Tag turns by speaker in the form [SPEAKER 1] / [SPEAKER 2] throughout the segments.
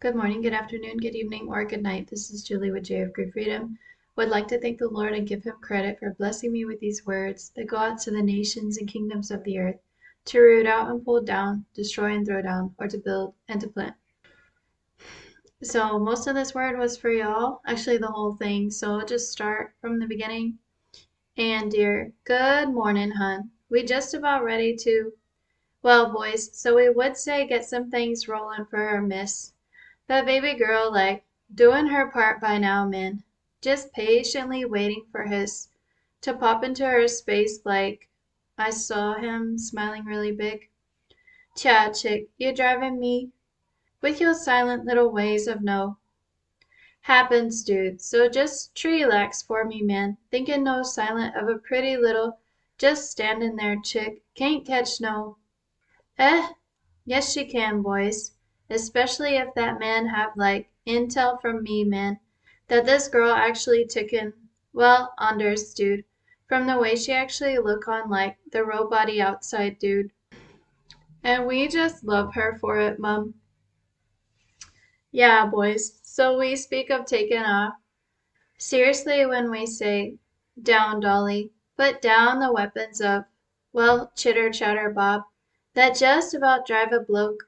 [SPEAKER 1] Good morning, good afternoon, good evening, or good night. This is Julie with J of Great Freedom. Would like to thank the Lord and give him credit for blessing me with these words that go out to the nations and kingdoms of the earth, to root out and pull down, destroy and throw down, or to build and to plant. So most of this word was for y'all, actually the whole thing. So I'll just start from the beginning. And dear, good morning, hun. We just about ready to, well, boys, so we would say get some things rolling for her miss. That baby girl, like, doing her part by now, man. Just patiently waiting for his to pop into her space like I saw him smiling really big. Cha, chick, you driving me with your silent little ways of no. Happens, dude. So just relax for me, man. Thinking no silent of a pretty little just standing there chick. Can't catch no. Eh, yes, she can, boys. Especially if that man have, like, intel from me, man, that this girl actually taken, well, unders, dude, from the way she actually look on, like, the robot-y outside, dude. And we just love her for it, mum. Yeah, boys, so we speak of taking off. Seriously when we say, down, Dolly, put down the weapons of, well, chitter chatter Bob, that just about drive a bloke,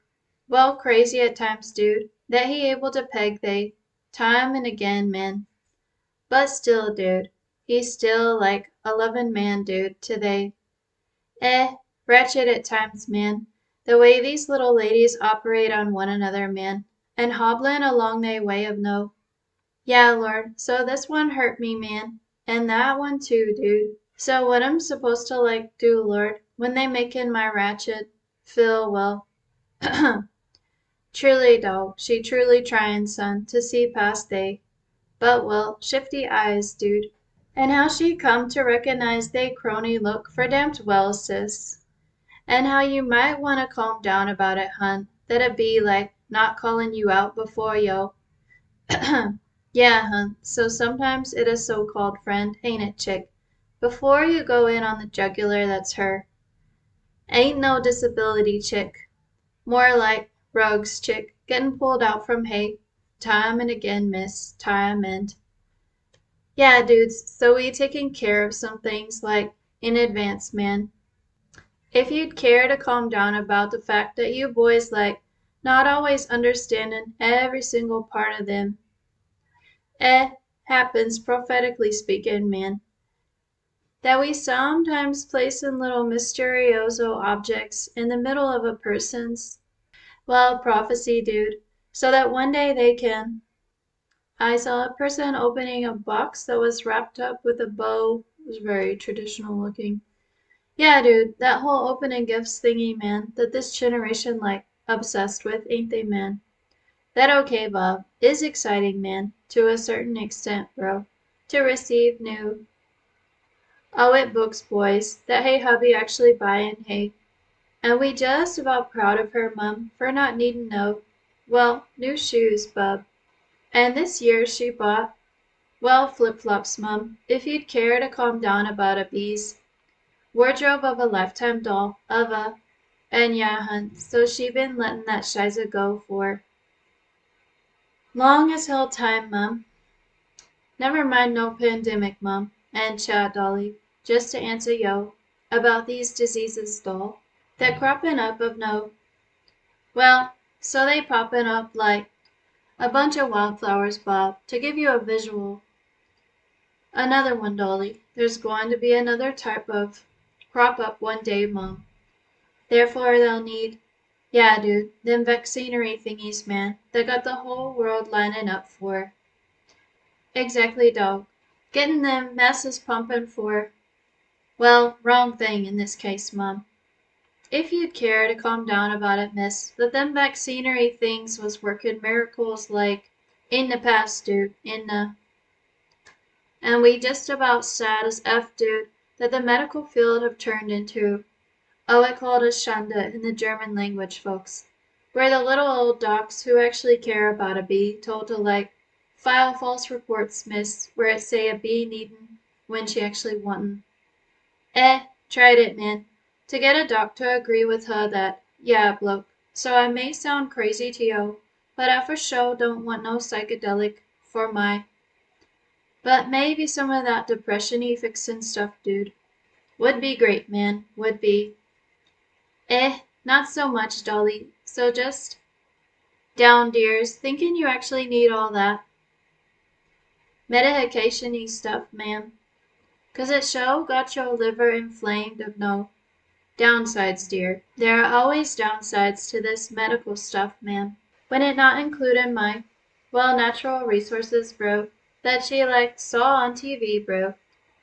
[SPEAKER 1] well, crazy at times, dude, that he able to peg they, time and again, man. But still, dude, he's still like a lovin' man, dude, to they. Wretched at times, man, the way these little ladies operate on one another, man, and hobblin' along they way of no. Yeah, Lord, so this one hurt me, man. And that one too, dude. So what I'm supposed to like do, Lord, when they making my ratchet feel well? Truly, dog, she truly tryin', son, to see past they. But well, shifty eyes, dude. And how she come to recognize they crony look for damned well, sis. And how you might want to calm down about it, hun. That'd be like not calling you out before yo. Yeah, hun. So sometimes it is so-called friend, ain't it, chick? Before you go in on the jugular, that's her. Ain't no disability, chick. More like rugs, chick, getting pulled out from hay. Time and again, miss. Time and... Yeah, dudes, so we taking care of some things, like, in advance, man. If you'd care to calm down about the fact that you boys, like, not always understanding every single part of them. Happens, prophetically speaking, man, that we sometimes place in little mysterioso objects in the middle of a person's, well, prophecy, dude, so that one day they can. I saw a person opening a box that was wrapped up with a bow. It was very traditional looking. Yeah, dude, that whole opening gifts thingy, man, that this generation, like, obsessed with, ain't they, man? That okay, Bob, is exciting, man, to a certain extent, bro. To receive new, oh, it books, boys, that hey hubby actually buyin', hey. And we just about proud of her, mum, for not needin' no, well, new shoes, bub. And this year she bought, well, flip-flops, mum, if you'd care to calm down about a bees. Wardrobe of a lifetime doll, of a, and yeah, hun, so she been lettin' that shiza go for long as hell time, mum. Never mind no pandemic, mum, and chat, Dolly, just to answer yo, about these diseases, doll, that croppin' up of no, well, so they poppin' up like a bunch of wildflowers, Bob, to give you a visual. Another one, Dolly, there's going to be another type of crop up one day, mum. Therefore they'll need, yeah, dude, them vaccinery thingies, man, that got the whole world lining up for. Exactly, dog. Getting them masses pumping for, well, wrong thing in this case, mum. If you'd care to calm down about it, miss, that them vaccinery things was working miracles like in the past, dude, in the... And we just about sad as F, dude, that the medical field have turned into, oh, it called us Schande in the German language, folks, where the little old docs who actually care about a bee told to, like, file false reports, miss, where it say a bee needin' when she actually wantin'. Tried it, man, to get a doc to agree with her that, yeah, bloke, so I may sound crazy to yo, but I for sure don't want no psychedelic for my. But maybe some of that depression-y fixin' stuff, dude. Would be great, man. Would be. Not so much, Dolly. So just down, dears, thinking you actually need all that medication-y stuff, ma'am. 'Cause it sure got your liver inflamed of no downsides, dear. There are always downsides to this medical stuff, ma'am. When it not including my, well, natural resources, bro, that she like saw on TV, bro.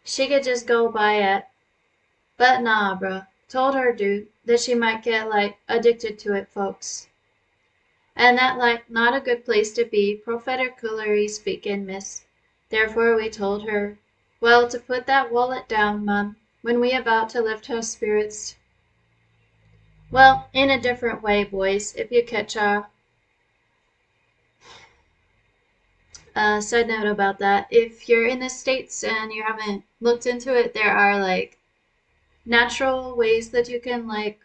[SPEAKER 1] She could just go buy it. But nah, bro. Told her, dude, that she might get like addicted to it, folks. And that like not a good place to be, prophetically speaking, miss. Therefore we told her, well, to put that wallet down, mum, when we about to lift her spirits. Well, in a different way, boys, if you catch a side note about that, if you're in the States and you haven't looked into it, there are like natural ways that you can like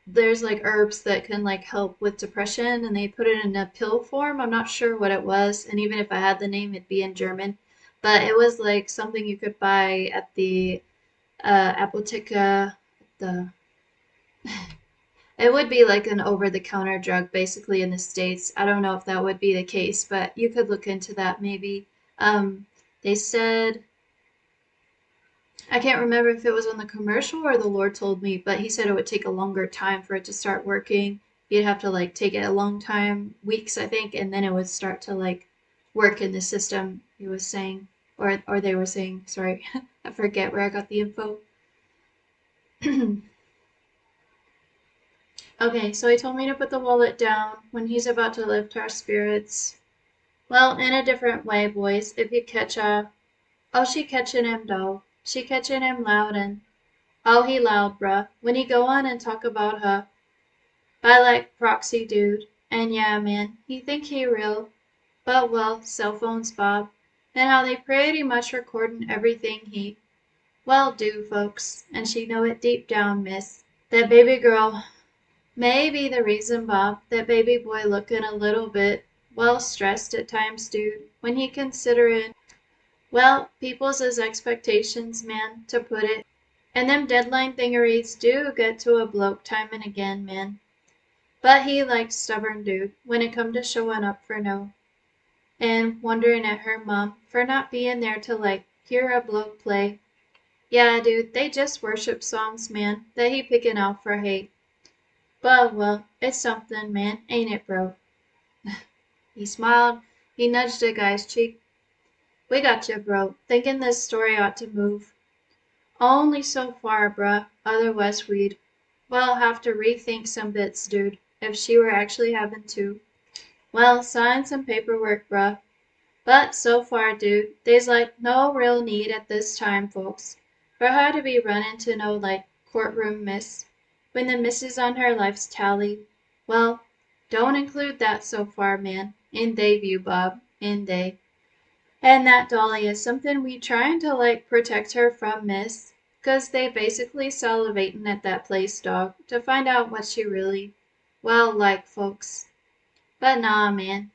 [SPEAKER 1] there's like herbs that can like help with depression and they put it in a pill form. I'm not sure what it was, and even if I had the name it'd be in German, but it was like something you could buy at the apotheca. The It would be like an over-the-counter drug basically in the States. I don't know if that would be the case, but you could look into that maybe. um they said, I can't remember if it was on the commercial or the Lord told me, but he said it would take a longer time for it to start working. You'd have to like take it a long time, weeks I think, and then it would start to like work in the system, he was saying. Or they were saying, sorry. I forget where I got the info. Okay, so he told me to put the wallet down when he's about to lift our spirits. Well, in a different way, boys, if you catch oh, she catching him, though. She catching him loud and oh, he loud, bruh, when he go on and talk about her. By like proxy dude. And yeah, man, he think he real. But well, cell phones, Bob. And how they pretty much recordin' everything he, well, do, folks. And she know it deep down, miss. That baby girl may be the reason, Bob, that baby boy lookin' a little bit, well, stressed at times, dude, when he considerin', well, people's is expectations, man, to put it. And them deadline thingeries do get to a bloke time and again, man. But he like stubborn dude when it come to showing up for no. And wondering at her mom for not being there to like hear a bloke play. Yeah, dude, they just worship songs, man, that he picking out for hate. But well, it's something, man, ain't it, bro? He smiled. He nudged the guy's cheek. We got you, bro. Thinking this story ought to move. Only so far, bruh. Otherwise we'd, well, have to rethink some bits, dude, if she were actually having to. Well, sign some paperwork, bruh. But so far, dude, there's like no real need at this time, folks, for her to be running to no like courtroom miss, when the misses on her life's tally. Well, don't include that so far, man. In they view, Bob. In they. And that dolly is something we trying to like protect her from, miss. 'Cause they basically salivating at that place, dog, to find out what she really, well, like, folks. But nah, man.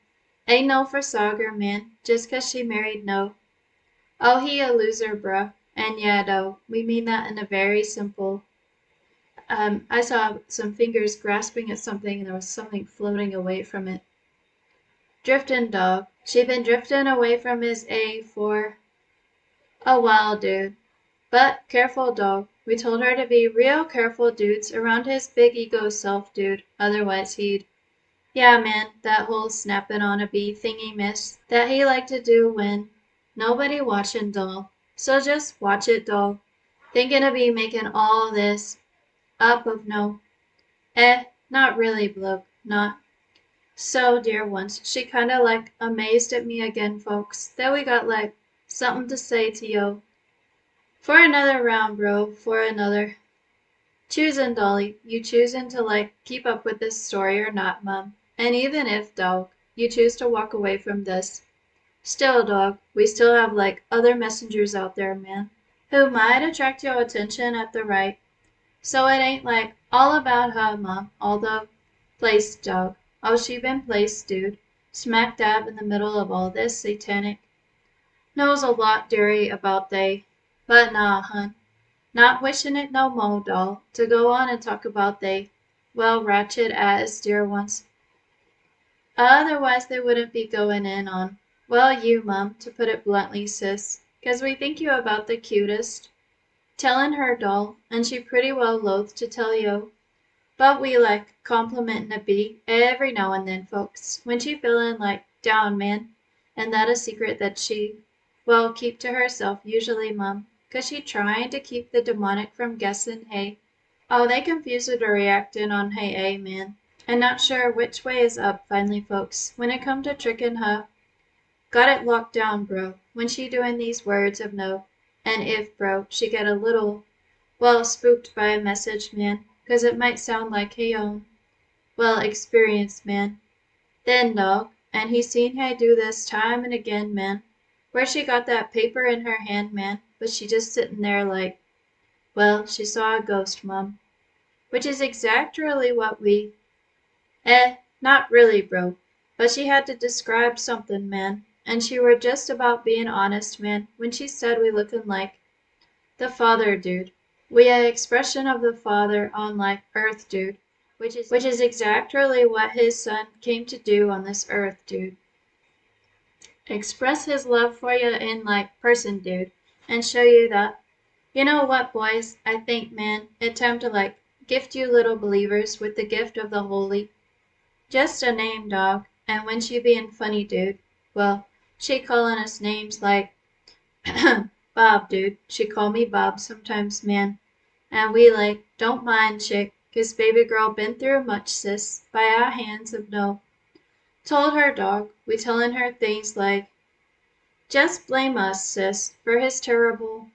[SPEAKER 1] Ain't no for Sagar, man, just 'cause she married no. Oh, he a loser, bruh. And yeah, though, we mean that in a very simple. I saw some fingers grasping at something and there was something floating away from it. Driftin', dog. She been driftin' away from his A for a while, dude. But careful, dog. We told her to be real careful, dudes, around his big ego self, dude. Otherwise he'd. Yeah, man, that whole snappin' on a bee thingy, miss, that he liked to do when nobody watchin', doll. So just watch it, doll. Thinking of be making all this up of no. Not really, bloke. Not. So, dear ones, she kinda like amazed at me again, folks, that we got like something to say to yo. For another round, bro, for another. Choosin', Dolly, you choosin' to like keep up with this story or not, Mum. And even if, dog, you choose to walk away from this, still, dog, we still have like other messengers out there, man, who might attract your attention at the right. So it ain't like all about her, Mum, although, place, dog, Oh, she been placed, dude, smack dab in the middle of all this satanic. Knows a lot, dearie, about they. But nah, hun. Not wishing it no mo, doll, to go on and talk about they. Well, ratchet as dear ones. Otherwise they wouldn't be going in on. Well, you, mum, to put it bluntly, sis, 'cause we think you about the cutest. Tellin' her, doll, and she pretty well loath to tell yo. But we like complimentin' a bee every now and then, folks, when she feelin' like down, man, and that a secret that she, well, keep to herself usually, mum, 'cause she tryin' to keep the demonic from guessin', hey. Oh, they confused or reactin' on hey, man, and not sure which way is up finally, folks, when it come to trickin' her. Got it locked down, bro, when she doing these words of no, and if, bro, she get a little, well, spooked by a message, man, 'cause it might sound like hey own, well, experience, man. Then, dog, and he seen her do this time and again, man, where she got that paper in her hand, man, but she just sittin' there like, well, she saw a ghost, mum, which is exactly what we, not really, bro, but she had to describe somethin', man, and she were just about bein' honest, man, when she said we lookin' like the Father, dude. We a expression of the Father on like earth, dude, which is exactly what his son came to do on this earth, dude. Express his love for you in like person, dude, and show you that. You know what, boys? I think, man, it's time to like gift you little believers with the gift of the Holy. Just a name, dog, and when she bein' funny, dude, well, she callin' us names like Bob, dude. She call me Bob sometimes, man. And we like, don't mind, chick, 'cause baby girl been through much, sis, by our hands of no. Told her, dog, we tellin' her things like, just blame us, sis, for his terrible,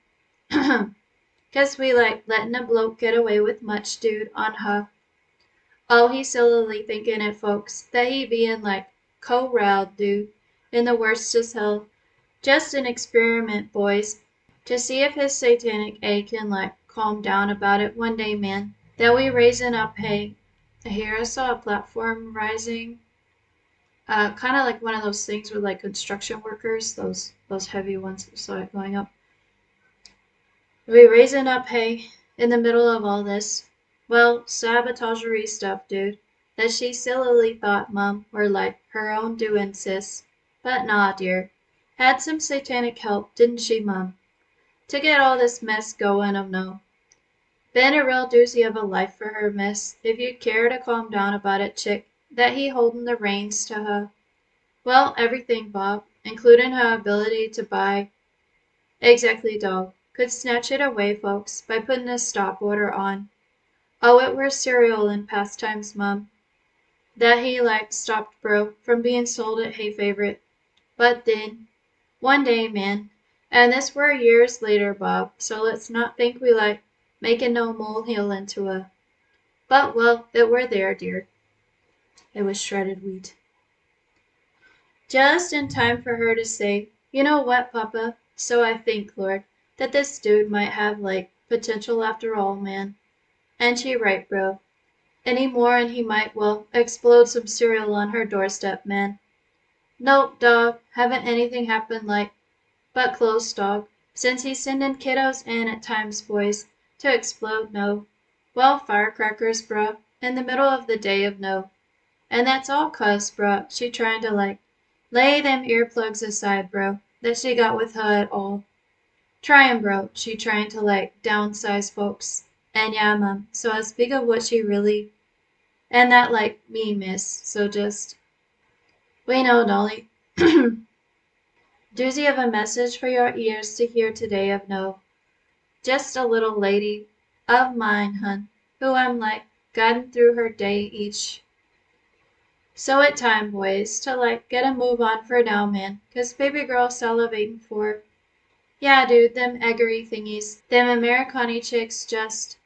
[SPEAKER 1] 'cause we like lettin' a bloke get away with much, dude, on her. Oh, he sillily thinkin' it, folks, that he bein' like corralled, dude, in the worst as hell. Just an experiment, boys, to see if his satanic A can like calm down about it one day, man. That we raisin' up hay. Here I saw a platform rising, kind of like one of those things with like construction workers, those heavy ones. I saw it going up. We raisin' up hay in the middle of all this. Well, sabotagery stuff, dude. That she sillily thought, mum, were like her own doin', sis. But nah, dear. Had some satanic help, didn't she, mum? To get all this mess goin' of no. Been a real doozy of a life for her, miss, if you'd care to calm down about it, chick, that he holdin' the reins to her. Well, everything, Bob, includin' her ability to buy. Exactly, dog. Could snatch it away, folks, by puttin' a stop order on. Oh, it were cereal in pastimes, mum, that he like stopped, bro, from bein' sold at Hay Favorite. But then, one day, man, and this were years later, Bob, so let's not think we like making no molehill into a. But, well, it were there, dear. It was shredded wheat. Just in time for her to say, you know what, Papa? So I think, Lord, that this dude might have, like, potential after all, man. And she right, bro. Any more and he might, well, explode some cereal on her doorstep, man. Nope, dog, haven't anything happened like, but close, dog. Since he's sending kiddos in at times, boys, to explode, no. Well, firecrackers, bruh, in the middle of the day of no. And that's all 'cause, bruh, she trying to, like, lay them earplugs aside, bro, that she got with her at all. Tryin', bro, she trying to, like, downsize folks. And yeah, mum, so I speak of what she really, and that, like, me, miss, so just, we know, Dolly. Doozy of a message for your ears to hear today of no. Just a little lady of mine, hun, who I'm like guiding through her day each. So it time, boys, to like get a move on for now, man, 'cause baby girl salivating for. Yeah, dude, them eggery thingies, them Americani chicks just.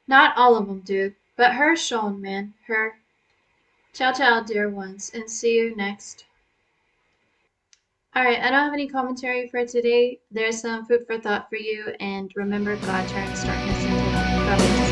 [SPEAKER 1] Not all of 'em, dude, but her shown, man, her. Ciao, ciao, dear ones, and see you next. Alright, I don't have any commentary for today. There's some food for thought for you, and remember, God turns darkness into light. God bless.